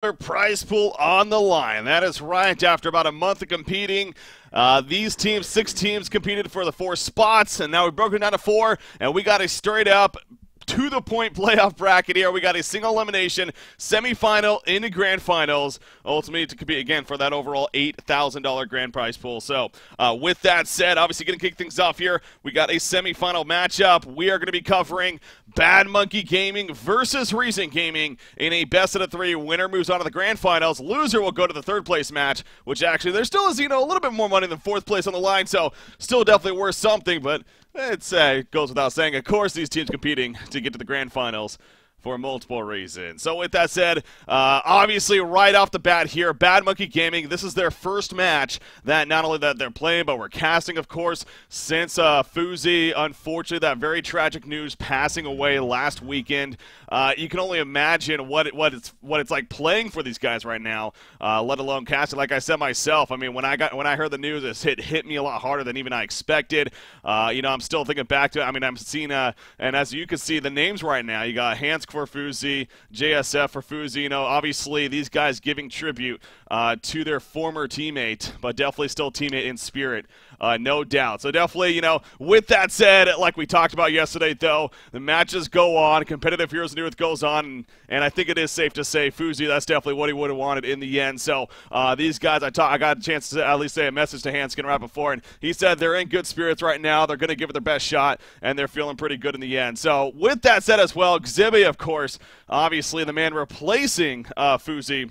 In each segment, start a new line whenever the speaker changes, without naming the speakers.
Prize pool on the line. That is right. After about a month of competing, these teams, 6 teams, competed for the 4 spots, and now we've broken down to 4, and we got a straight-up to-the-point playoff bracket here. We got a single elimination semifinal into grand finals, ultimately to compete again for that overall $8,000 grand prize pool. So with that said, obviously going to kick things off here. We got a semifinal matchup. We are going to be covering Bad Monkey Gaming versus Reason Gaming in a best-of-3. Winner moves on to the grand finals. Loser will go to the 3rd place match, which actually there still is, a little bit more money than 4th place on the line, so still definitely worth something, but it goes without saying. Of course, these teams competing to get to the grand finals for multiple reasons. So with that said, obviously right off the bat here, Bad Monkey Gaming, this is their first match that not only that they're playing, but we're casting, of course, since Fuzi, unfortunately, that very tragic news passing away last weekend. You can only imagine what it's like playing for these guys right now, let alone casting. Like I said myself, I mean, when I heard the news, it hit me a lot harder than even I expected. I'm still thinking back to it. I mean, I'm seeing, and as you can see, the names right now, you got Hans for Fuzi, JSF for Fuzi. Obviously these guys giving tribute to their former teammate, but definitely still teammate in spirit, no doubt. So definitely, with that said, like we talked about yesterday, though, the matches go on, competitive Heroes of the Earth goes on, and I think it is safe to say Fuzi, that's definitely what he would have wanted in the end. So these guys, I got a chance to at least say a message to Hanskin right before, and he said they're in good spirits right now. They're going to give it their best shot, and they're feeling pretty good in the end. So with that said as well, Xibby, of course, obviously the man replacing Fuzi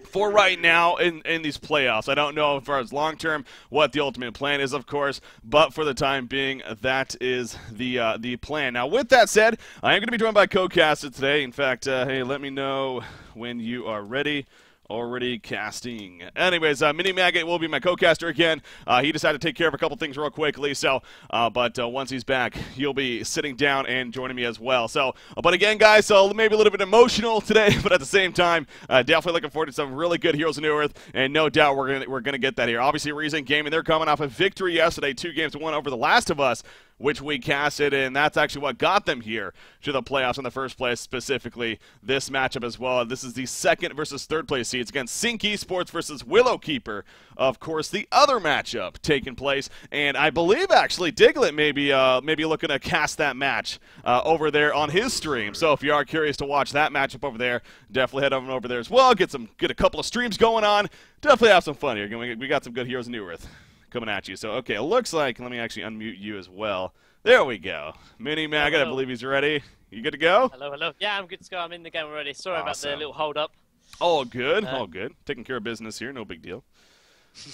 for right now in these playoffs. I don't know as far as long-term what the ultimate plan is, of course, but for the time being, that is the plan. Now, with that said, I am going to be joined by co-caster today. In fact, hey, let me know when you are ready. Already casting. Anyways, Mini Maggot will be my co-caster again. He decided to take care of a couple things real quickly, so, but once he's back, he'll be sitting down and joining me as well. So, but again, guys, so maybe a little bit emotional today, but at the same time, definitely looking forward to some really good Heroes of New Earth, and no doubt we're gonna get that here. Obviously, Reason Gaming, they're coming off a victory yesterday, 2-1 over The Last of Us, which we casted, and that's actually what got them here to the playoffs in the first place, specifically this matchup as well. This is the 2nd versus 3rd place seeds against CiC Esports versus Willowkeeper. Of course, the other matchup taking place, and I believe actually Diglett maybe looking to cast that match over there on his stream. So if you are curious to watch that matchup over there, definitely head over there as well. Get a couple of streams going on. Definitely have some fun here. We got some good Heroes of New Earth coming at you. So, okay, it looks like, let me actually unmute you as well. There we go. Mini Maggot, I believe he's ready. You good to go?
Hello. Yeah, I'm good to go. I'm in the game already. Sorry about the little hold-up.
All good, all good. Taking care of business here, no big deal.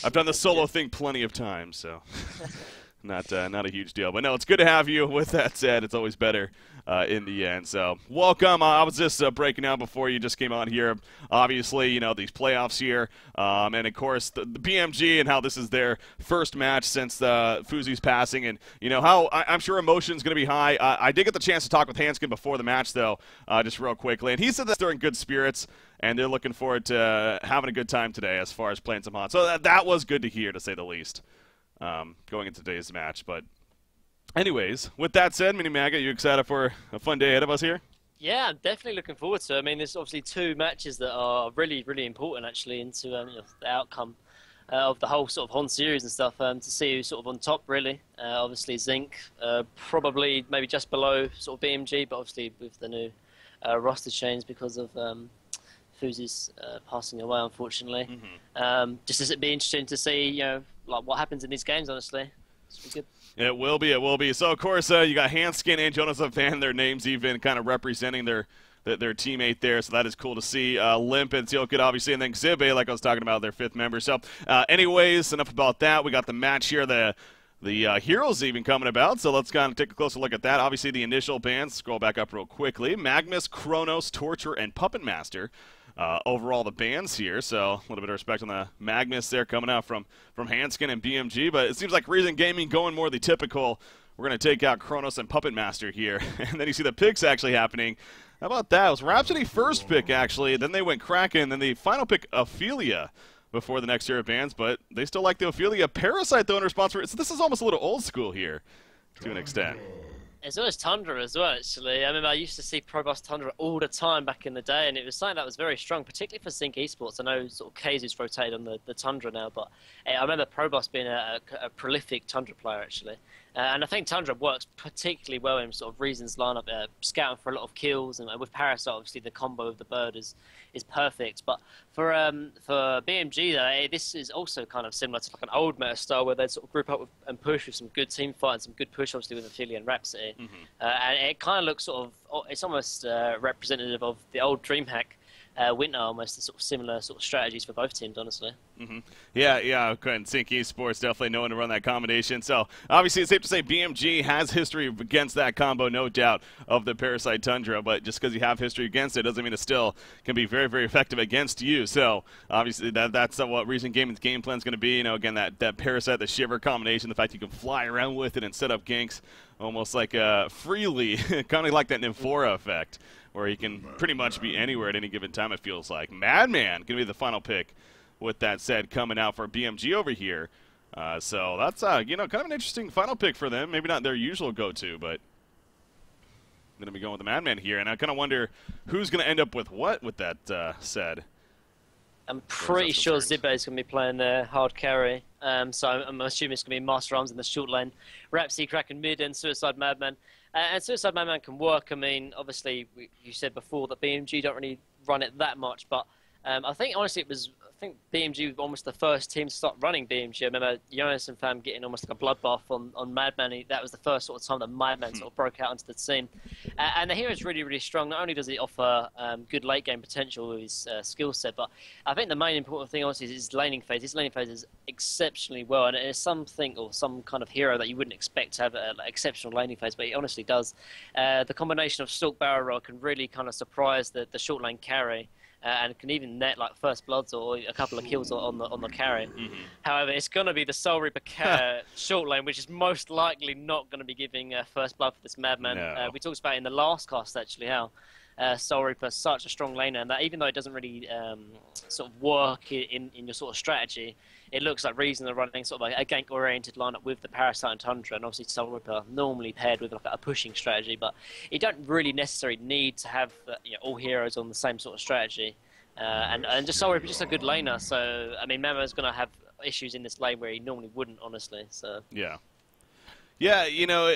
I've done the solo thing plenty of times, so not a huge deal. But no, it's good to have you. With that said, it's always better in the end. So welcome. I was just breaking down before you just came on here. Obviously, these playoffs here, and of course the BMG and how this is their first match since Fuzi's passing, and how I'm sure emotion's going to be high. I did get the chance to talk with Hanskin before the match, though, just real quickly, and he said that they're in good spirits and they're looking forward to having a good time today as far as playing some HON. So that was good to hear, to say the least, going into today's match. But anyways, with that said, Mini Maggot, you excited for a fun day ahead of us here?
Yeah, I'm definitely looking forward to it. I mean, there's obviously 2 matches that are really, really important, actually, into the outcome of the whole sort of HON series and stuff, to see who's sort of on top, really. Obviously, CiC, probably maybe just below sort of BMG, but obviously with the new roster change because of Fuzi's passing away, unfortunately. Just as it'd be interesting to see, like what happens in these games, honestly. It's be good.
It will be. So, of course, you got Hanskin and Jonas Van, their names even kind of representing their teammate there, so that is cool to see. Limp and Sealkid, obviously, and then Xibby, like I was talking about, their 5th member. So, anyways, enough about that. We got the match here. The Heroes even coming about, so let's kind of take a closer look at that. Obviously, the initial bands, scroll back up real quickly. Magnus, Kronos, Torture, and Puppet Master. Overall, the bands here, so a little bit of respect on the Magnus there coming out from Hanskin and BMG, but it seems like Reason Gaming going more the typical, we're going to take out Kronos and Puppet Master here. And then you see the picks actually happening. How about that? It was Rhapsody first pick, actually, then they went Kraken, then the final pick, Ophelia, before the next tier of bands, but they still like the Ophelia. Parasite, though, in response for it. So this is almost a little old school here, to an extent.
As well as Tundra as well, actually. I remember I used to see Pro Bus Tundra all the time back in the day, and it was something that was very strong, particularly for CiC Esports. I know sort of Kazu's rotated on the Tundra now, but I remember Pro Bus being a prolific Tundra player, actually. And I think Tundra works particularly well in sort of Reason's lineup, scouting for a lot of kills, and with Parasite, obviously, the combo of the bird is perfect. But for BMG, though, this is also kind of similar to like an old meta style where they'd sort of group up with, and push with some good team fight and some good push, obviously, with Ophelia and Rhapsody. And it kind of looks sort of, it's almost representative of the old DreamHack winter, almost the sort of similar sort of strategies for both teams, honestly.
Yeah, and CiC Esports definitely knowing to run that combination. So obviously it's safe to say BMG has history against that combo, no doubt, of the Parasite Tundra. But just because you have history against it doesn't mean it still can be very, very effective against you. So obviously that's what Reason Gaming's game plan is going to be. You know, again, that Parasite, the Shiver combination, the fact you can fly around with it and set up ganks almost like freely, kind of like that Nymphora effect, where he can pretty much be anywhere at any given time, it feels like. Madman going to be the final pick, with that said, coming out for BMG over here. So that's, you know, kind of an interesting final pick for them. Maybe not their usual go-to, but going to be going with the Madman here. And I kind of wonder who's going to end up with what with that said.
I'm pretty sure Zibbe is going to be playing their hard carry. So I'm assuming it's going to be Master Arms in the short lane, Rhapsody, Kraken mid, and Suicide Madman. And Suicide Madman can work. I mean, obviously, you said before that BMG don't really run it that much, but I think, honestly, I think BMG was almost the first team to start running BMG. I remember Jonas and Fam getting almost like a bloodbath on Madman. That was the first sort of time that Madman sort of broke out into the scene. And the hero is really, really strong. Not only does he offer good late game potential with his skill set, but I think the main important thing, honestly, is his laning phase. His laning phase is exceptionally well, and it's something or some kind of hero that you wouldn't expect to have an exceptional laning phase, but he honestly does. The combination of Stalk Barrel Roll can really kind of surprise the short lane carry. And can even net like first bloods or a couple of kills on the carry. However, it's going to be the Soul Reaper short lane, which is most likely not going to be giving first blood for this Madman.
No.
We talked about in the last cast actually how Soul Reaper is such a strong laner, and that even though it doesn't really sort of work in your sort of strategy, it looks like Reason are running sort of a gank-oriented lineup with the Parasite and Tundra, and obviously Soul Reaper normally paired with like a pushing strategy, but you don't really necessarily need to have all heroes on the same sort of strategy. And just Soul Reaper is just a good laner, so I mean, Mama's going to have issues in this lane where he normally wouldn't, honestly. So
yeah, you know,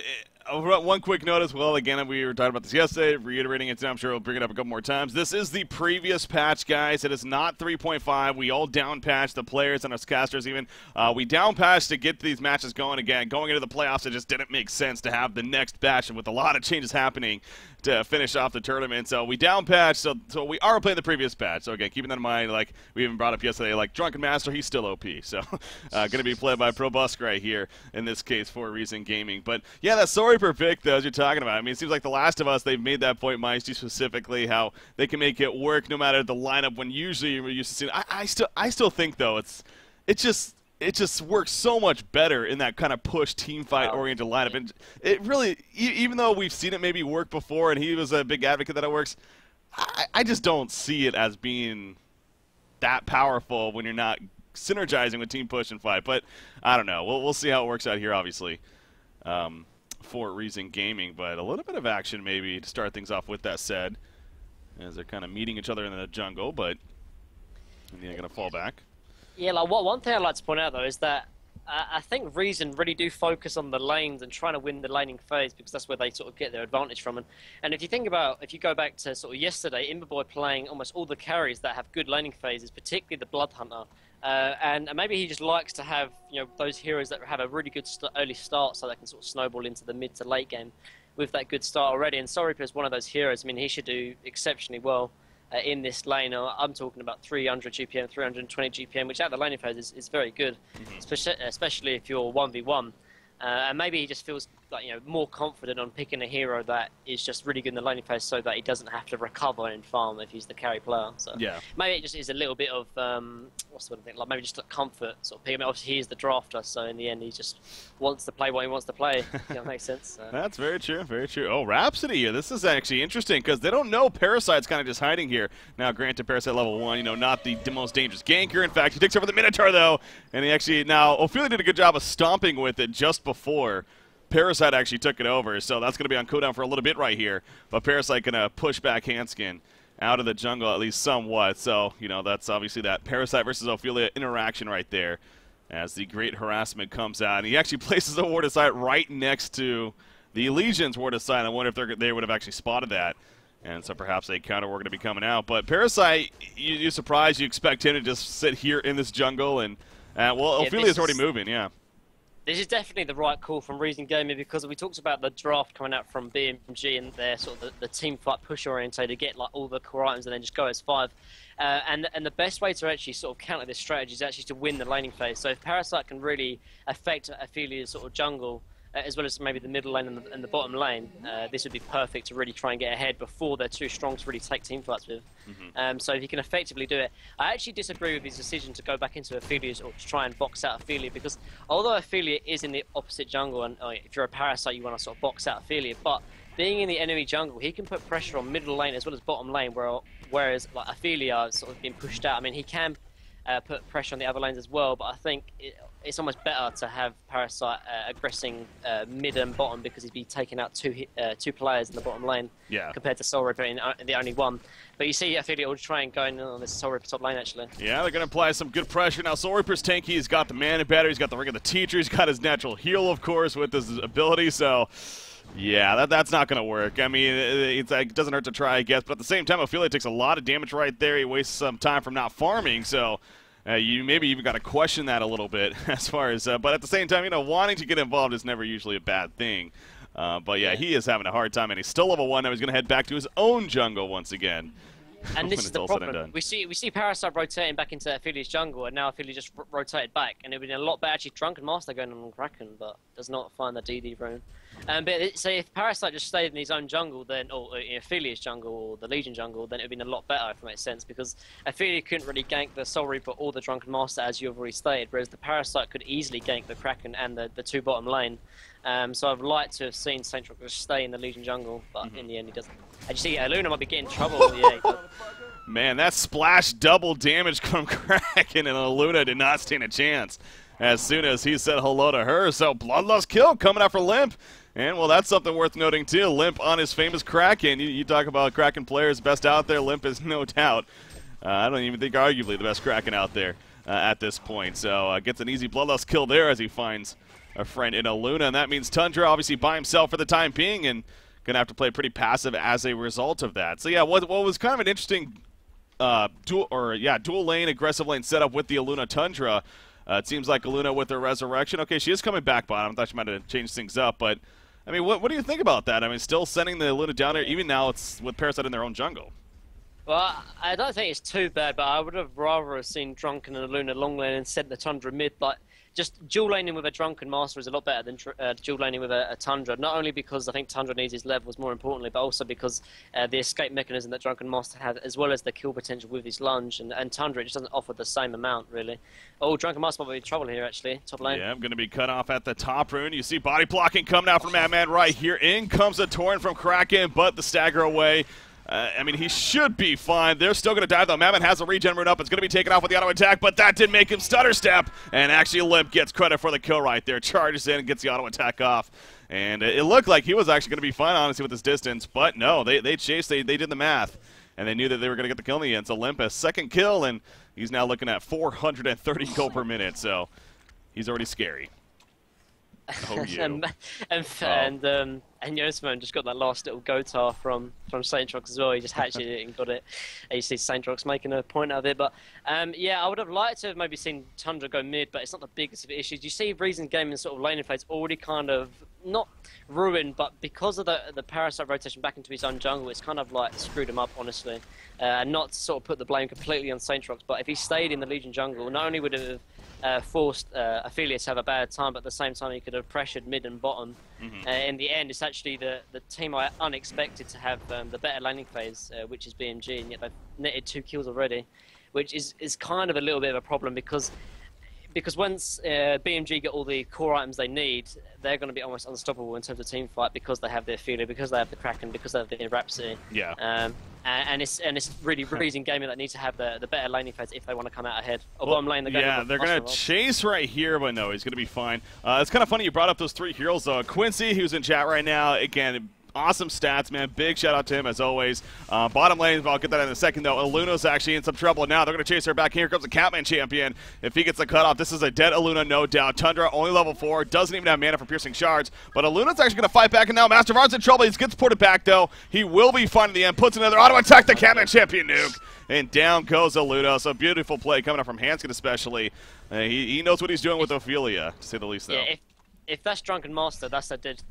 one quick note as well. Again, we were talking about this yesterday, reiterating it, I'm sure we'll bring it up a couple more times. This is the previous patch, guys. It is not 3.5. We all down-patched, the players and us casters even. We down-patched to get these matches going again. Going into the playoffs, it just didn't make sense to have the next batch with a lot of changes happening to finish off the tournament. So we down-patched, so we are playing the previous patch. So again, keeping that in mind, like we even brought up yesterday, like Drunken Master, he's still OP. So going to be played by Pro Busk right here, in this case, for Reason Gaming. But yeah, that Soul Reaper pick, though, as you're talking about, I mean, it seems like The Last of Us, they've made that point, Maesty specifically, how they can make it work no matter the lineup when usually we're used to seeing. I still think, though, it just works so much better in that kind of push team fight oriented lineup. And it really, even though we've seen it maybe work before, and he was a big advocate that it works, I just don't see it as being that powerful when you're not synergizing with team push and fight. But I don't know. We'll see how it works out here, obviously, for Reason Gaming. But a little bit of action maybe to start things off with that said, as they're kind of meeting each other in the jungle, but they're going to fall back.
Yeah, like one thing I'd like to point out though is that I think Reason really do focus on the lanes and trying to win the laning phase, because that's where they sort of get their advantage from. And if you think about, if you go back to sort of yesterday, Imberboy playing almost all the carries that have good laning phases, particularly the Blood Hunter. And maybe he just likes to have those heroes that have a really good early start, so they can sort of snowball into the mid to late game with that good start already. And Soul Reaper is one of those heroes. I mean, he should do exceptionally well in this lane. I'm talking about 300 GPM, 320 GPM, which at the laning phase is very good, especially if you're 1v1. And maybe he just feels like more confident on picking a hero that is just really good in the laning phase, so that he doesn't have to recover and farm if he's the carry player. So
yeah, maybe
it just is a little bit of what's the word I think? Like maybe just a comfort sort of pick. I mean, obviously he's the drafter, so in the end he just wants to play what he wants to play. That makes sense.
That's very true, very true. Oh, Rhapsody here. This is actually interesting because they don't know Parasite's kind of just hiding here. Now, granted, Parasite level 1, not the most dangerous ganker. In fact, he takes over the Minotaur though, and he actually now Ophelia did a good job of stomping with it just before. Parasite actually took it over, so that's going to be on cooldown for a little bit right here. But Parasite going to push back Hanskin out of the jungle at least somewhat. So, you know, that's obviously that Parasite versus Ophelia interaction right there as the Great Harassment comes out. And he actually places a Ward of Sight right next to the Legion's Ward of Sight. I wonder if they would have actually spotted that. And so perhaps a counter war going to be coming out. But Parasite, you're surprised you expect him to just sit here in this jungle. And, well, Ophelia's already moving, yeah.
This is definitely the right call from Reason Gaming, because we talked about the draft coming out from BMG and their sort of the team fight push orientated, get like all the core items and then just go as 5. And the best way to actually sort of counter this strategy is actually to win the laning phase. So if Parasite can really affect Ophelia's sort of jungle, as well as maybe the middle lane and the bottom lane, this would be perfect to really try and get ahead before they're too strong to really take team fights with. So if he can effectively do it, I actually disagree with his decision to go back into Ophelia's or to try and box out Ophelia, because although Ophelia is in the opposite jungle, and if you're a Parasite you want to sort of box out Ophelia, but being in the enemy jungle, he can put pressure on middle lane as well as bottom lane, whereas like Ophelia is sort of being pushed out. I mean, he can put pressure on the other lanes as well, but I think it's almost better to have Parasite aggressing mid and bottom, because he'd be taking out two players in the bottom lane compared to Soul Reaper in the only one. But you see Ophelia will try and go in on this Soul Reaper top lane actually. Yeah,
they're going to apply some good pressure. Now Soul Reaper's tanky, he's got the mana battery, he's got the Ring of the Teacher, he's got his natural heal of course with his ability, so yeah, that's not going to work. I mean, it doesn't hurt to try, I guess, but at the same time Ophelia takes a lot of damage right there. He wastes some time from not farming, so you maybe even got to question that a little bit as far as, but at the same time, you know, wanting to get involved is never usually a bad thing. But yeah, he is having a hard time, and he's still level 1. Now he's going to head back to his own jungle once again.
And this is the problem. We see Parasite rotating back into Ophelia's jungle, and now Ophelia just rotated back, and it would be a lot better. Actually, Drunken Master going on Kraken, but does not find the DD rune. But say if Parasite just stayed in his own jungle, then or in Ophelia's jungle or the Legion jungle, then it would have been a lot better, if it makes sense, because Ophelia couldn't really gank the Soul Reaper or the Drunken Master, as you've already stated, whereas the Parasite could easily gank the Kraken and the two bottom lane. So I've liked to have seen Saint Rock just stay in the Legion jungle, but in the end he doesn't. And you see, Luna might be getting in trouble.
Man, that splash double damage from Kraken, and Luna did not stand a chance as soon as he said hello to her. So Bloodlust kill coming out for Limp. And, well, that's something worth noting, too. Limp on his famous Kraken. You talk about Kraken players best out there. Limp is no doubt. I don't even think arguably the best Kraken out there at this point. So gets an easy Bloodlust kill there as he finds a friend in a Luna. And that means Tundra obviously by himself for the time being and going to have to play pretty passive as a result of that. So, yeah, what was kind of an interesting dual lane, aggressive lane setup with the Luna Tundra. It seems like Luna with her Resurrection. Okay, she is coming back bottom. I thought she might have changed things up, but I mean, what do you think about that? I mean, still sending the Luna down there, even now it's with Parasite in their own jungle.
Well, I don't think it's too bad, but I would have rather have seen Drunken and a Luna long lane and sent the Tundra mid. Like, just dual laning with a Drunken Master is a lot better than dual laning with a Tundra. Not only because I think Tundra needs his levels more importantly, but also because the escape mechanism that Drunken Master has, as well as the kill potential with his lunge, and Tundra just doesn't offer the same amount, really. Oh, Drunken Master might be in trouble here, actually, top lane.
Yeah, I'm going to be cut off at the top rune. You see body blocking coming out from Madman right here. In comes a Torrent from Kraken, but the stagger away. I mean, he should be fine. They're still going to die, though. Madman has a regen rune up. It's going to be taken off with the auto attack, but that did make him stutter step. And actually, Limp gets credit for the kill right there. Charges in and gets the auto attack off. And it looked like he was actually going to be fine, honestly, with his distance. But no, they chased. They did the math. And they knew that they were going to get the kill in the end. So Limp has second kill, and he's now looking at 430 kill per minute. So he's already scary. Oh, you.
And Yosman just got that last little Gotar from Saint Rox as well. He just hatched it and got it. And you see Saint Rox making a point out of it. But yeah, I would have liked to have maybe seen Tundra go mid, but it's not the biggest of issues. You see Reason Gaming sort of laning phase already kind of not ruined, but because of the Parasite rotation back into his own jungle, it's kind of like screwed him up, honestly. And not to sort of put the blame completely on Saint Rox, but if he stayed in the Legion jungle, not only would it have forced Ophelia to have a bad time, but at the same time he could have pressured mid and bottom. In the end, it's actually the team I unexpected to have the better laning phase, which is BMG, and yet they've netted 2 kills already, which is kind of a little bit of a problem because once BMG get all the core items they need, they're going to be almost unstoppable in terms of team fight because they have their Ophelia, because they have the Kraken, because they have the Rhapsody.
Yeah.
And it's really reason gaming that need to have the better laning phase if they want to come out ahead. Or bottom lane, they're going
yeah, they're going to chase right here, but no, he's going to be fine. It's kind of funny you brought up those 3 heroes, though. Quincy, who's in chat right now, again, awesome stats, man. Big shout out to him as always. Bottom lane, I'll get that in a second though. Aluna's actually in some trouble now. They're going to chase her back. Here comes the Catman champion. If he gets the cutoff, this is a dead Aluna, no doubt. Tundra, only level 4, doesn't even have mana for piercing shards. But Aluna's actually going to fight back, and now Master of Arts in trouble. He gets ported back though. He will be fine in the end. Puts another auto attack. The Catman champion nuke. And down goes Aluna. So beautiful play coming up from Hanskin especially. He knows what he's doing with Ophelia, to say the least though.
Yeah, if that's Drunken Master, that's a dead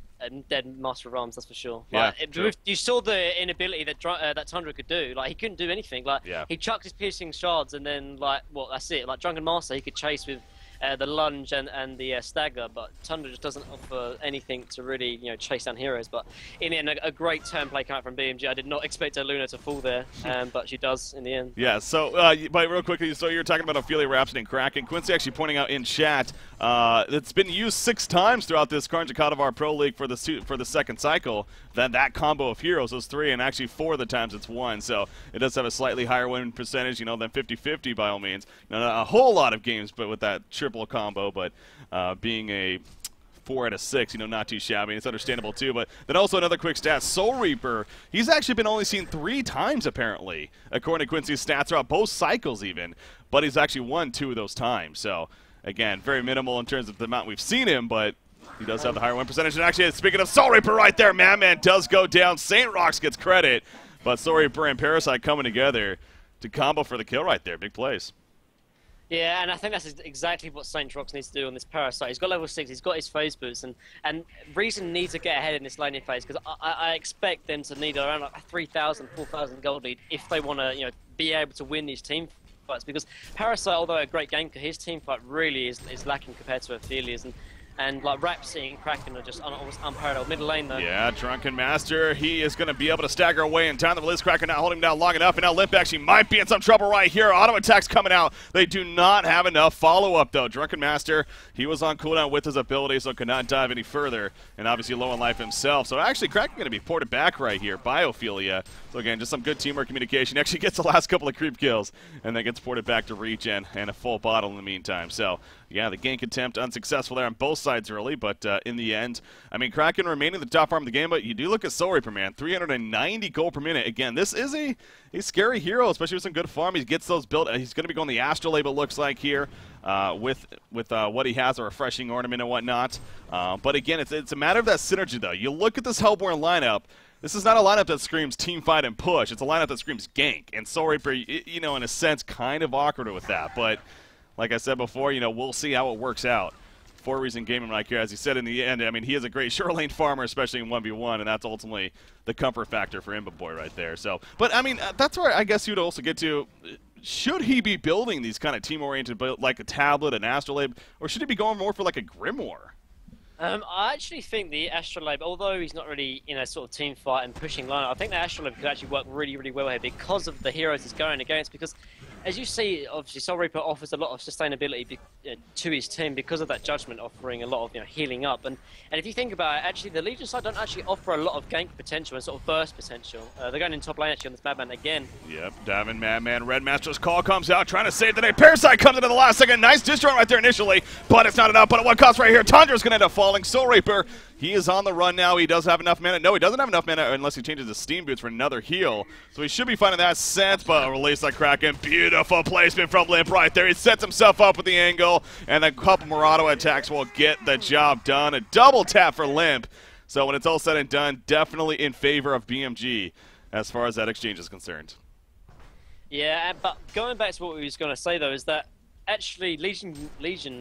Master of Arms, that's for sure.
Yeah,
like, you saw the inability that that Tundra could do. Like, he couldn't do anything. Like,
yeah.
He chucked his piercing shards, and then that's it. Like Drunken Master, he could chase with the lunge and the stagger, but Tundra just doesn't offer anything to really chase down heroes. But in the end, a great turn play coming out from BMG. I did not expect Luna to fall there, but she does in the end.
Yeah. So, but real quickly, so you're talking about Ophelia, Rhapsody, and Kraken. Quincy actually pointing out in chat it's been used 6 times throughout this Karn Jakadavar Pro League for the second cycle. That combo of heroes, those 3, and actually 4 of the times it's won. So it does have a slightly higher win percentage, than 50-50 by all means. Not a whole lot of games, but with that triple combo, but being a 4 out of 6, not too shabby. It's understandable too. But then also another quick stat: Soul Reaper. He's actually been only seen 3 times apparently, according to Quincy's stats throughout both cycles even. But he's actually won 2 of those times. So again, very minimal in terms of the amount we've seen him, but he does have the higher win percentage. And actually, speaking of Soul Reaper right there, Man does go down. Saint Rocks gets credit, but Soul Reaper and Parasite coming together to combo for the kill right there. Big plays.
Yeah, and I think that's exactly what Saint Rocks needs to do on this Parasite. He's got level 6, he's got his phase boots, and Reason needs to get ahead in this laning phase, because I expect them to need around like 3,000, 4,000 gold lead if they want to be able to win these team fights, because Parasite, although a great gamer, his team fight really is lacking compared to Ophelia's, and like Rhapsody and Kraken are just almost unparalleled. Middle lane though.
Yeah, Drunken Master, he is going to be able to stagger away in time. The Blitz Kraken not holding him down long enough, and now Limp actually might be in some trouble right here. Auto attacks coming out. They do not have enough follow-up though. Drunken Master, he was on cooldown with his ability, so could not dive any further, and obviously low on life himself. So actually Kraken going to be ported back right here by Ophelia. So again, just some good teamwork communication. Actually gets the last couple of creep kills, and then gets ported back to regen and a full bottle in the meantime. So yeah, the gank attempt unsuccessful there on both sides early, but in the end, I mean, Kraken remaining the top farm of the game, but you do look at Soul Reaper, man, 390 gold per minute. Again, this is a scary hero, especially with some good farm. He gets those built. He's going to be going the Astrolabe, it looks like here, with what he has, a refreshing ornament and whatnot. But again, it's a matter of that synergy, though. You look at this Hellborn lineup. This is not a lineup that screams team fight and push. It's a lineup that screams gank. And Soul Reaper, in a sense, kind of awkward with that. But like I said before, we'll see how it works out. For Reason Gaming right here, as he said in the end, I mean, he is a great short lane farmer, especially in 1v1, and that's ultimately the comfort factor for Imba Boy right there. So, but I mean, that's where I guess you'd also get to, should he be building these kind of team-oriented build, like a tablet, an Astrolabe, or should he be going more for like a Grimoire?
I actually think the Astrolabe, although he's not really sort of team fight and pushing line, I think the Astrolabe could actually work really, really well here because of the heroes he's going against. Because as you see, obviously Soul Reaper offers a lot of sustainability to his team because of that Judgment offering a lot of healing up. And if you think about it, actually the Legion side don't actually offer a lot of gank potential and sort of burst potential. They're going in top lane actually on this Madman again.
Yep, diving Madman. Red Master's call comes out, trying to save the day. Parasite comes into the last second. Nice disjoint right there initially, but it's not enough. But at what cost right here? Tundra's going to end up falling. Soul Reaper, he is on the run now. He does have enough mana. No, he doesn't have enough mana unless he changes his Steam Boots for another heal. So he should be finding that sense, but a release like Kraken. Beautiful placement from Limp right there. He sets himself up with the angle, and a couple more auto attacks will get the job done. A double tap for Limp. So when it's all said and done, definitely in favor of BMG as far as that exchange is concerned.
Yeah, but going back to what we was going to say, though, is that actually Legion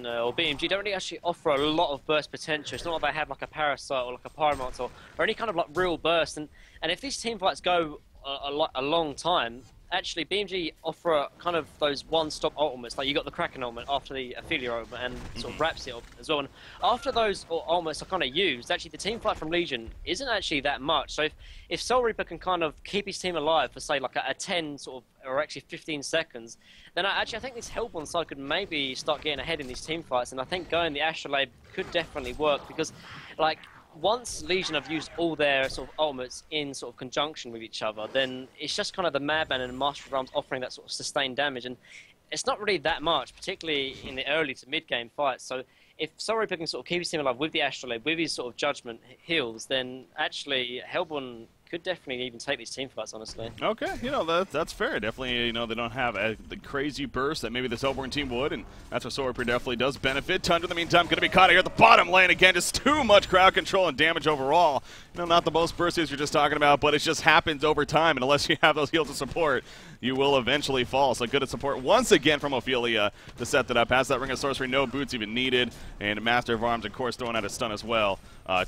or BMG don't really actually offer a lot of burst potential. It's not like they have like a Parasite or like a Pyromancer or any kind of like real burst. And if these team fights go a long time, actually BMG offer kind of those one-stop ultimates. Like you got the Kraken ultimate after the Ophelia ultimate and sort of Rhapsody ultimate as well. And after those ultimates are kind of used, actually the team fight from Legion isn't actually that much. So if Soul Reaper can kind of keep his team alive for say like a 10 sort of, or actually 15 seconds, then I think this Hellborn side could maybe start getting ahead in these team fights. And I think going the Astrolabe could definitely work because like once Legion have used all their sort of ultimates in sort of conjunction with each other, then it's just kind of the Madman and Master of Arms offering that sort of sustained damage, and it's not really that much, particularly in the early to mid-game fights. So if Sorreeper can sort of keep his team alive with the Astrolabe, with his sort of judgment heals, then actually Hellborn could definitely even take these team fights, honestly.
Okay, that's fair. Definitely, they don't have the crazy burst that maybe this Hellborn team would, and that's what Sorreeper definitely does benefit. Tundra, in the meantime, going to be caught here at the bottom lane again. Just too much crowd control and damage overall. Not the most bursts you're just talking about, but it just happens over time, and unless you have those heals to support, you will eventually fall. So good at support once again from Ophelia to set that up. Has that Ring of Sorcery, no boots even needed, and Master of Arms, of course, throwing out a stun as well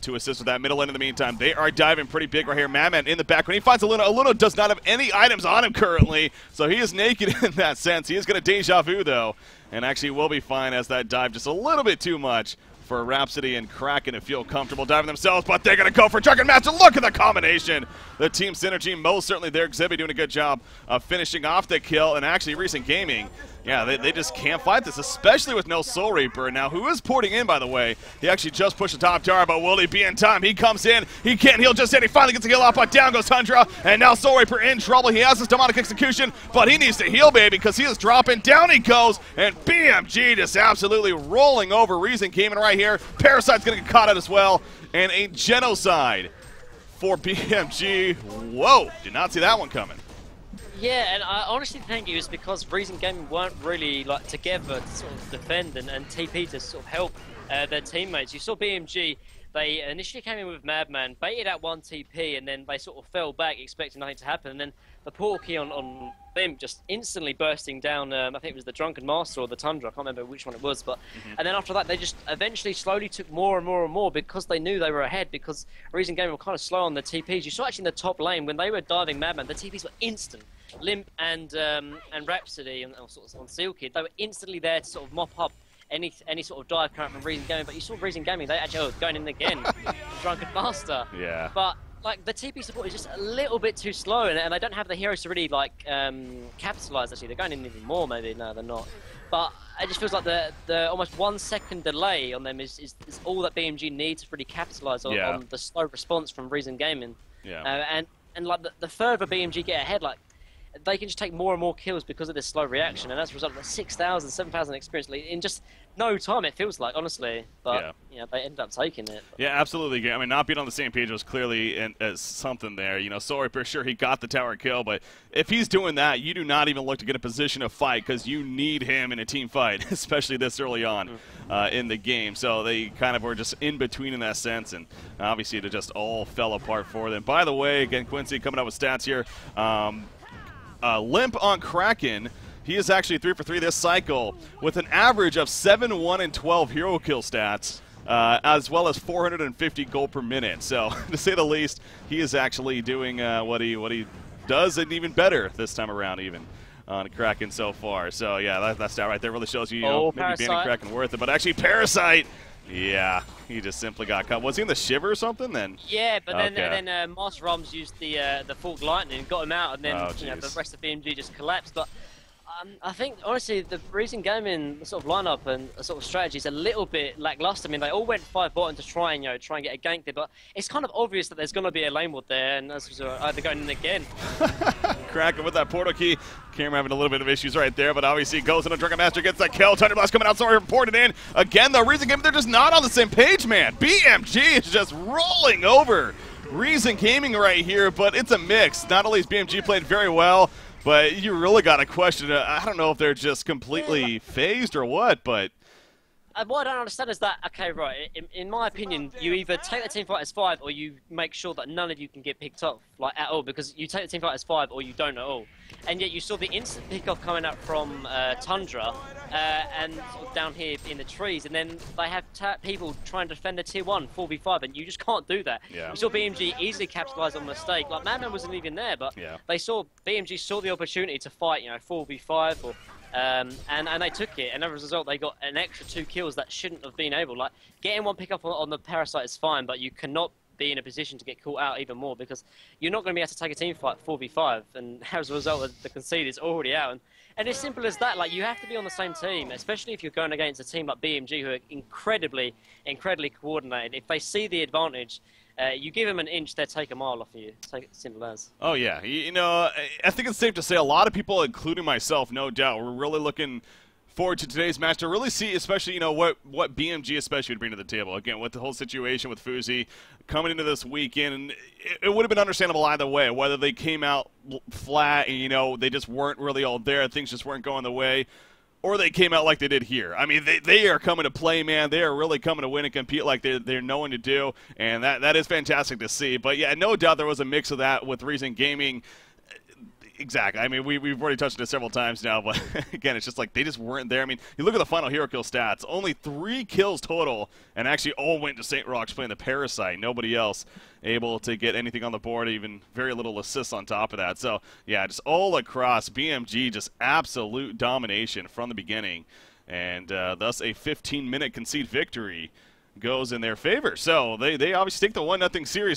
to assist with that middle lane in the meantime. They are diving pretty big right here. Madman in the back. When he finds Aluna, Aluna does not have any items on him currently, so he is naked in that sense. He is going to deja vu, though, and actually will be fine as that dive just a little bit too much for Rhapsody and Kraken to feel comfortable diving themselves, but they're going to go for Drunken Master. Look at the combination. The team synergy, most certainly there. Xebi doing a good job of finishing off the kill, and actually Recent Gaming, yeah, they just can't fight this, especially with no Soul Reaper. Now, who is porting in, by the way? He actually just pushed the top tower, but will he be in time? He comes in. He can't heal just yet. He finally gets a heal off, but down goes Tundra, and now Soul Reaper in trouble. He has his demonic execution, but he needs to heal, baby, because he is dropping. Down he goes, and BMG just absolutely rolling over Reason Gaming right here. Parasite's going to get caught out as well, and a genocide for BMG. Whoa, did not see that one coming.
Yeah, and I honestly think it was because Reason Gaming weren't really together to sort of defend and TP to sort of help their teammates. You saw BMG, they initially came in with Madman, baited out one TP, and then they sort of fell back expecting nothing to happen. And then the portal key on them just instantly bursting down, I think it was the Drunken Master or the Tundra, I can't remember which one it was. But and then after that, they just eventually slowly took more and more and more because they knew they were ahead, because Reason Gaming were kind of slow on the TPs. You saw actually in the top lane, when they were diving Madman, the TPs were instant. Limp and Rhapsody and sort of on Seal Kid, they were instantly there to sort of mop up any sort of dive current from Reason Gaming. But you saw Reason Gaming, they actually going in again, Drunken Master.
Yeah.
But the TP support is just a little bit too slow, and they don't have the heroes to really capitalize. Actually, they're going in even more. Maybe no, they're not. But it just feels like the almost 1 second delay on them is all that BMG needs to really capitalize on the slow response from Reason Gaming.
Yeah.
And the further BMG get ahead, they can just take more and more kills because of this slow reaction, and that's a result of 6,000, 7,000 experience in just no time, it feels like, honestly. But they end up taking it.
Yeah, absolutely. I mean, not being on the same page was clearly something there. Soul Reaper, sure, he got the tower kill, but if he's doing that, you do not even look to get a position to fight because you need him in a team fight, especially this early on in the game. So they kind of were just in between in that sense, and obviously it just all fell apart for them. By the way, again, Quincy coming up with stats here. Limp on Kraken. He is actually 3 for 3 this cycle with an average of 7, 1, and 12 hero kill stats, as well as 450 gold per minute. So, to say the least, he is actually doing what he does and even better this time around, even on Kraken so far. So, yeah, that stat right there really shows you, maybe banning Kraken worth it. But actually, Parasite, yeah, he just simply got cut. Was he in the Shiver or something then?
Yeah, but then Master Arms used the Forked Lightning and got him out, and then the rest of BMG just collapsed. But I think, honestly, the Reason Gaming sort of lineup and sort of strategy is a little bit lackluster. I mean, they all went 5 bottom to try and get a gank there, but it's kind of obvious that there's going to be a lane ward there, and that's either going in again.
Kraken with that portal key. Camera having a little bit of issues right there, but obviously goes in a Drunken Master, gets that kill. Thunder Blast coming out, sorry, reported in. Again, the Reason Gaming, they're just not on the same page, man. BMG is just rolling over Reason Gaming right here, but it's a mix. Not only has BMG played very well, but you really got to question it. I don't know if they're just completely phased or what, but...
What I don't understand is that, okay, right, in my opinion, you either take the team fight as 5 or you make sure that none of you can get picked off, at all, because you take the team fight as 5 or you don't at all. And yet you saw the instant pick-off coming up from Tundra and sort of down here in the trees, and then they have people trying to defend the tier 1 4v5, and you just can't do that.
Yeah.
You saw BMG easily capitalize on the mistake. Madman wasn't even there, but BMG saw the opportunity to fight, 4v5 or... and they took it, and as a result, they got an extra 2 kills that shouldn't have been able. Getting one pick up on the Parasite is fine, but you cannot be in a position to get caught out even more, because you're not going to be able to take a team fight 4v5, and as a result, the concede is already out. And it's simple as that. Like, you have to be on the same team, especially if you're going against a team like BMG, who are incredibly coordinated. If they see the advantage, you give them an inch, they'll take a mile off of you. It's simple as.
Oh, yeah. You know, I think it's safe to say a lot of people, including myself, no doubt, we're really looking forward to today's match to really see, especially, you know, what BMG especially would bring to the table. Again, with the whole situation with Fuzi coming into this weekend, and it would have been understandable either way, whether they came out flat and, you know, they just weren't really all there, things just weren't going the way, or they came out like they did here. I mean, they are coming to play, man. They are really coming to win and compete like they're knowing to do, and that is fantastic to see. But, yeah, no doubt there was a mix of that with Reason Gaming. Exactly. I mean, we've already touched on it several times now, but again, it's just like they just weren't there. I mean, you look at the final hero kill stats, only 3 kills total, and actually all went to St. Rox playing the Parasite. Nobody else able to get anything on the board, even very little assists on top of that. So, yeah, just all across, BMG just absolute domination from the beginning, and thus a 15-minute concede victory goes in their favor. So they obviously take the 1-0 series.